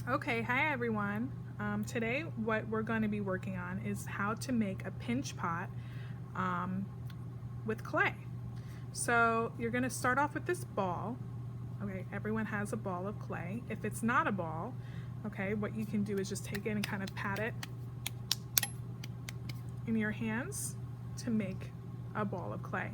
Okay, hi everyone. Today what we're going to be working on is how to make a pinch pot um, with clay. So you're going to start off with this ball. Okay, everyone has a ball of clay. If it's not a ball, okay, what you can do is just take it and kind of pat it in your hands to make a ball of clay.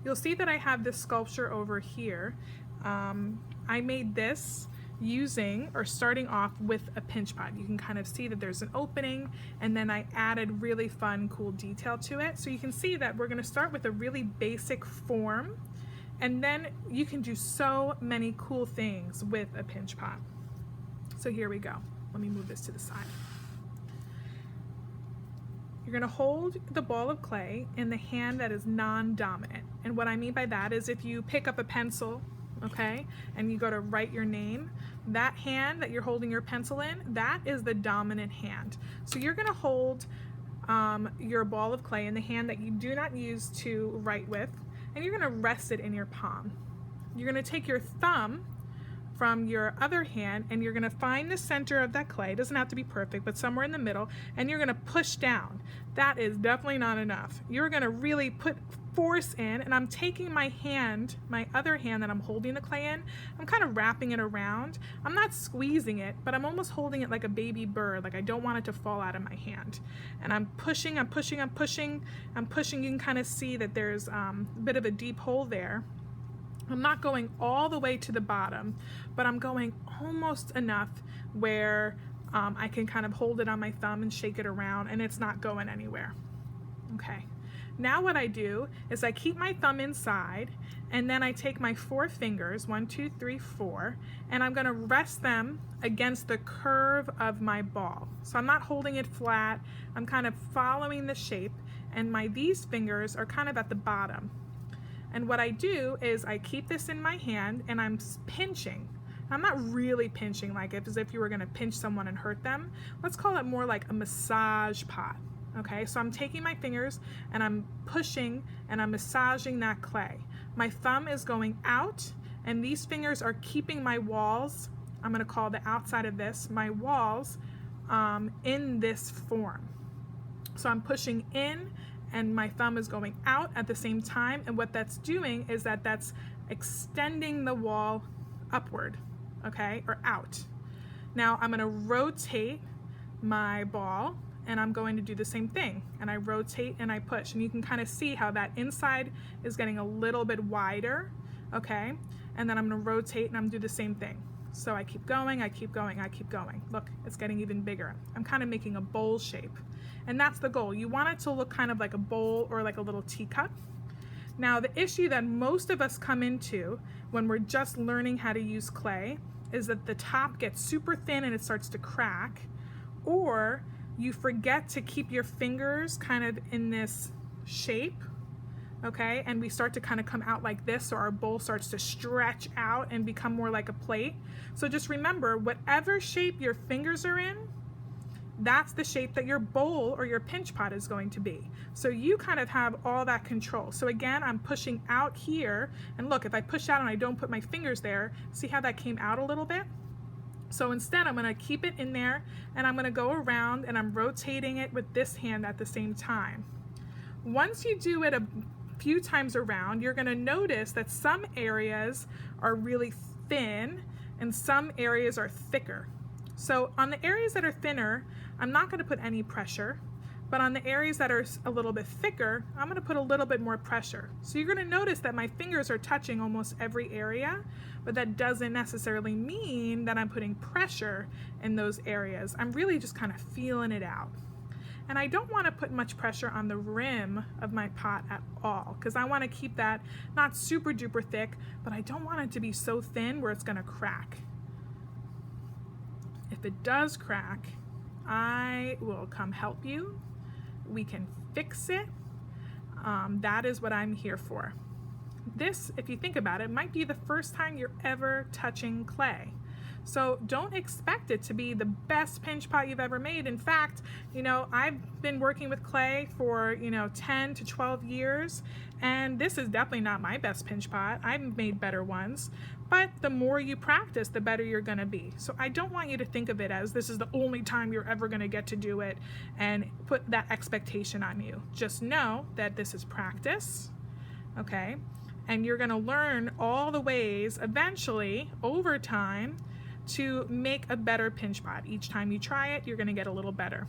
You'll see that I have this sculpture over here. I made this using or starting off with a pinch pot. You can kind of see that there's an opening, and then I added really fun, cool detail to it. So you can see that we're going to start with a really basic form, and then you can do so many cool things with a pinch pot. So here we go. Let me move this to the side. You're going to hold the ball of clay in the hand that is non-dominant. And what I mean by that is if you pick up a pencil, okay, and you go to write your name, that hand that you're holding your pencil in, that is the dominant hand. So you're going to hold your ball of clay in the hand that you do not use to write with, and you're going to rest it in your palm. You're going to take your thumb from your other hand, and you're going to find the center of that clay. It doesn't have to be perfect, but somewhere in the middle, and you're going to push down. That is definitely not enough. You're going to really put force in, and I'm taking my hand, my other hand that I'm holding the clay in, I'm kind of wrapping it around. I'm not squeezing it, but I'm almost holding it like a baby bird, like I don't want it to fall out of my hand. And I'm pushing, I'm pushing, I'm pushing, I'm pushing. You can kind of see that there's a bit of a deep hole there. I'm not going all the way to the bottom, but I'm going almost enough where I can kind of hold it on my thumb and shake it around, and it's not going anywhere. Okay, now what I do is I keep my thumb inside, and then I take my 4 fingers, 1, 2, 3, 4, and I'm going to rest them against the curve of my ball. So I'm not holding it flat, I'm kind of following the shape, and these fingers are kind of at the bottom. And what I do is I keep this in my hand and I'm pinching. I'm not really pinching like as if you were going to pinch someone and hurt them. Let's call it more like a massage pot. Okay, so I'm taking my fingers and I'm pushing and I'm massaging that clay. My thumb is going out, and these fingers are keeping my walls, I'm going to call the outside of this, my walls in this form. So I'm pushing in, and my thumb is going out at the same time, and what that's doing is that's extending the wall upward, okay, or out. Now I'm going to rotate my ball, and I'm going to do the same thing, and I rotate and I push, and you can kind of see how that inside is getting a little bit wider, okay, and then I'm going to rotate and I'm do the same thing. So I keep going, I keep going, I keep going. Look, it's getting even bigger. I'm kind of making a bowl shape. And that's the goal. You want it to look kind of like a bowl or like a little teacup. Now, the issue that most of us come into when we're just learning how to use clay is that the top gets super thin and it starts to crack, or you forget to keep your fingers kind of in this shape, okay, and we start to kind of come out like this, so our bowl starts to stretch out and become more like a plate. So just remember, whatever shape your fingers are in, that's the shape that your bowl or your pinch pot is going to be. So you kind of have all that control. So again, I'm pushing out here, and look, if I push out and I don't put my fingers there, see how that came out a little bit? So instead, I'm going to keep it in there, and I'm going to go around and I'm rotating it with this hand at the same time. Once you do it a few times around, you're going to notice that some areas are really thin and some areas are thicker. So on the areas that are thinner, I'm not going to put any pressure, but on the areas that are a little bit thicker, I'm going to put a little bit more pressure. So you're going to notice that my fingers are touching almost every area, but that doesn't necessarily mean that I'm putting pressure in those areas. I'm really just kind of feeling it out. And I don't want to put much pressure on the rim of my pot at all, because I want to keep that not super duper thick, but I don't want it to be so thin where it's going to crack. If it does crack, I will come help you. We can fix it. That is what I'm here for. This, if you think about it, might be the first time you're ever touching clay. So don't expect it to be the best pinch pot you've ever made. In fact, I've been working with clay for 10 to 12 years, and this is definitely not my best pinch pot. I've made better ones, But the more you practice, the better you're going to be. So I don't want you to think of it as this is the only time you're ever going to get to do it and put that expectation on you. Just know that this is practice, okay? And you're going to learn all the ways eventually over time to make a better pinch pot. Each time you try it, you're going to get a little better.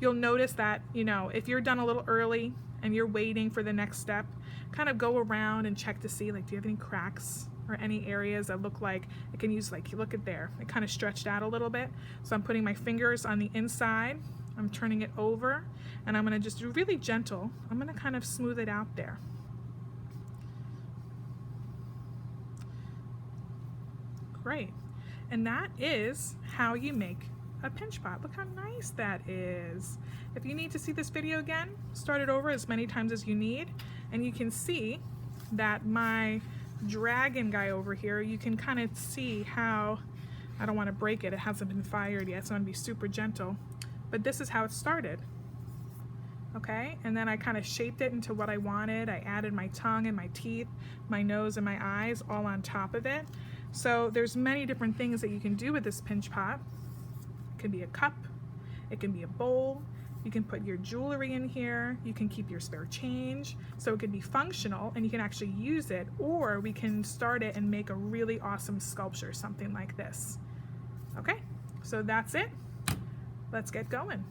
You'll notice that, you know, if you're done a little early and you're waiting for the next step, kind of go around and check to see, like, do you have any cracks or any areas that look like it can use, like, look at there, it kind of stretched out a little bit. So I'm putting my fingers on the inside, I'm turning it over, and I'm going to just do really gentle. I'm going to kind of smooth it out there. Great. And that is how you make a pinch pot. Look how nice that is. If you need to see this video again, start it over as many times as you need, and you can see that my dragon guy over here, you can kind of see how, I don't want to break it, it hasn't been fired yet, so I'm going to be super gentle, but this is how it started. Okay, and then I kind of shaped it into what I wanted. I added my tongue and my teeth, my nose and my eyes all on top of it. So there's many different things that you can do with this pinch pot. It can be a cup, it can be a bowl, you can put your jewelry in here, you can keep your spare change, so it could be functional and you can actually use it, or we can start it and make a really awesome sculpture, something like this. Okay, so that's it. Let's get going.